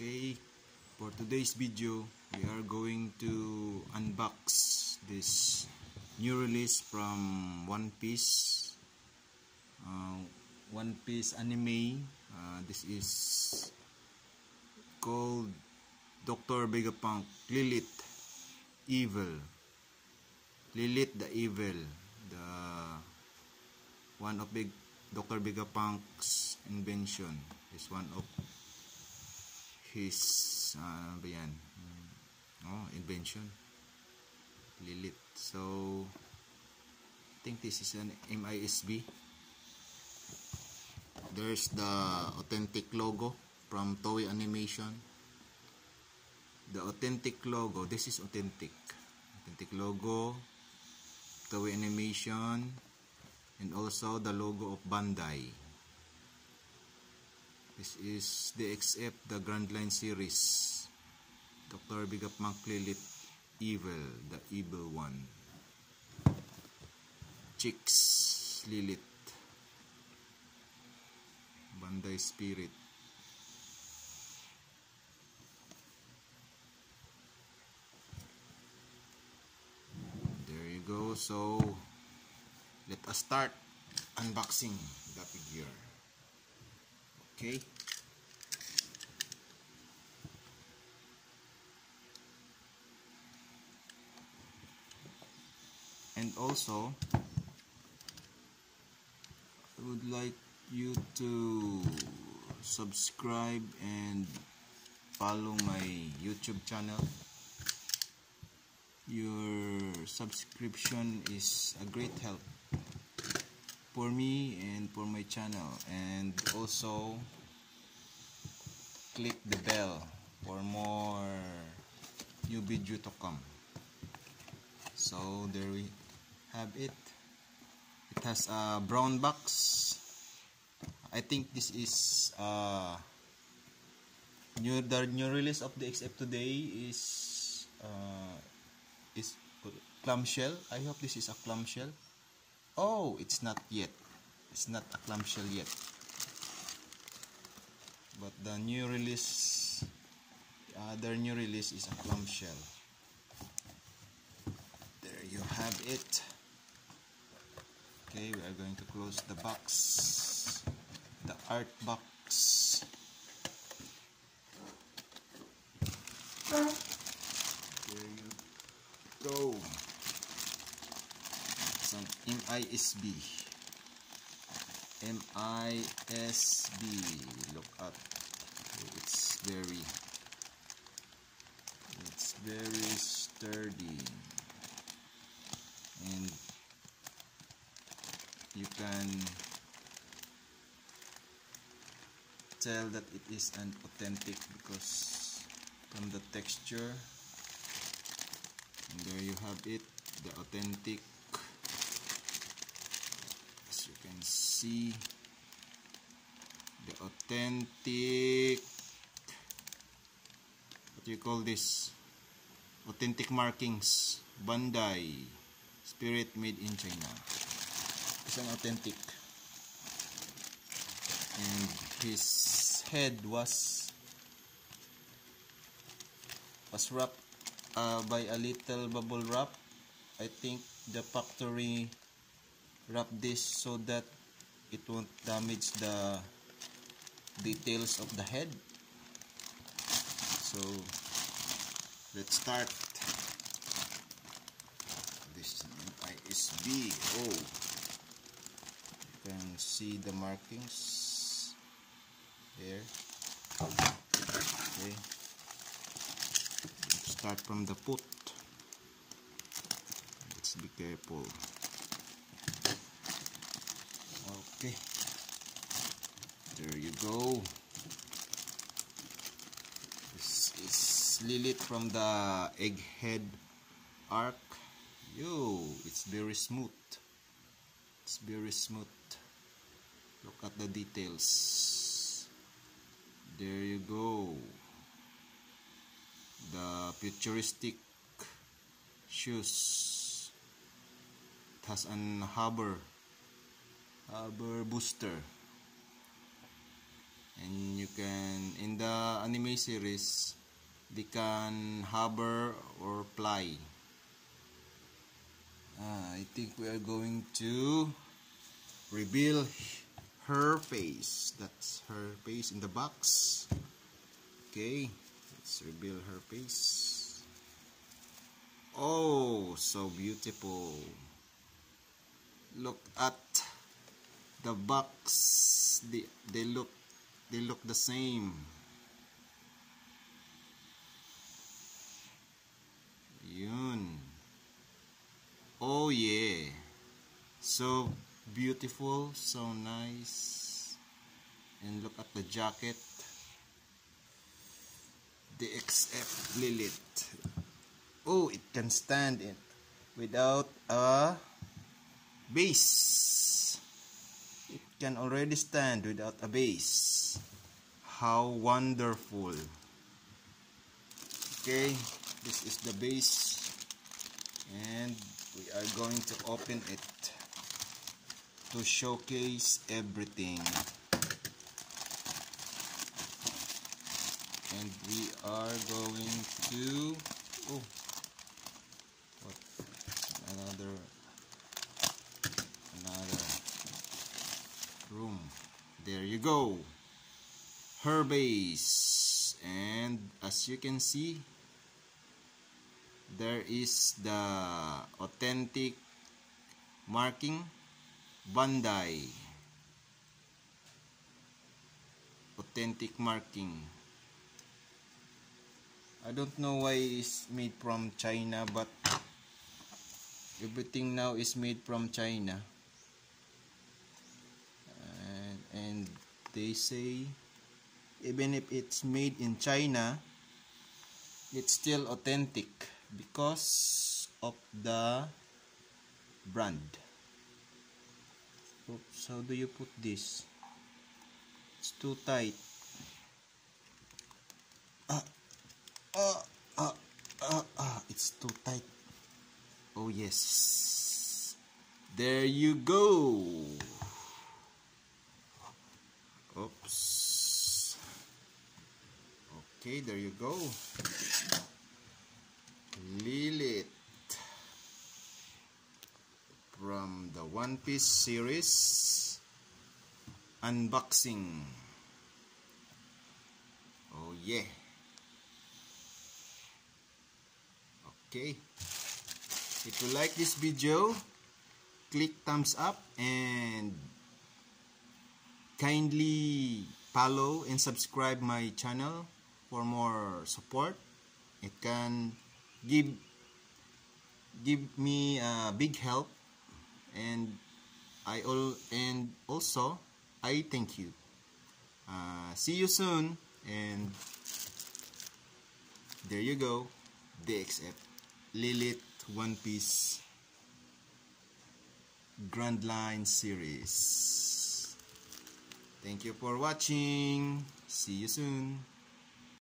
Okay, for today's video, we are going to unbox this new release from One Piece. One Piece anime. This is called Dr. Vegapunk Lilith Evil. Lilith the Evil. The one of Dr. Vegapunk's invention is one of his invention, Lilith. So I think this is an MISB. There's the authentic logo from Toei Animation. The authentic logo, this is authentic logo, Toei Animation, and also the logo of Bandai. This is the XF, the Grand Line series. Dr. Vegapunk Lilith Evil, the evil one. Chicks Lilith. Bandai Spirit. There you go. So let us start unboxing the figure. Okay. And also, I would like you to subscribe and follow my YouTube channel. Your subscription is a great help for me and for my channel, and also click the bell for more new video to come. So there we have it. It has a brown box. I think this is the new release of the XF today is clamshell. I hope this is a clamshell. Oh, it's not yet. It's not a clamshell yet. But the new release, their new release is a clamshell. There you have it. Okay, we are going to close the box, the art box. There you go. It's an MISB. MISB. Look up. It's very sturdy, and you can tell that it is an authentic because from the texture. And there you have it, the authentic. As you can see, the authentic, what do you call this? Authentic markings. Bandai Spirit, made in China. It's an authentic. And his head was wrapped by a little bubble wrap. I think the factory wrapped this so that it won't damage the details of the head. So let's start. This ISB. Oh, you can see the markings there. Okay. Start from the foot. Let's be careful. Okay, there you go. This is Lilith from the Egghead arc. Yo, it's very smooth. It's very smooth. Look at the details. There you go. The futuristic shoes. It has an hover booster, And you can, in the anime series, they can hover or fly. I think we are going to reveal her face. That's her face in the box. Okay, let's reveal her face. Oh, so beautiful. Look at the box. They look the same. Yun. Oh yeah. So beautiful, so nice. And look at the jacket. The XF Lilith. Oh, it can stand it without a base. It can already stand without a base. How wonderful. Okay, this is the base. And we are going to open it to showcase everything. And we are going to another room. There you go. Her base. And as you can see, there is the authentic marking, Bandai. Authentic marking. I don't know why it's made from China, but everything now is made from China. And they say even if it's made in China, it's still authentic because of the brand. Oops, how do you put this? It's too tight. It's too tight. Oh yes. There you go. Oops. Okay, there you go. Lilith from the One Piece series unboxing. Oh yeah. Okay. If you like this video, click thumbs up and kindly follow and subscribe my channel for more support. It can give me a big help, and also I thank you. See you soon, and there you go, DXF Lilith One Piece Grand Line series. Thank you for watching. See you soon.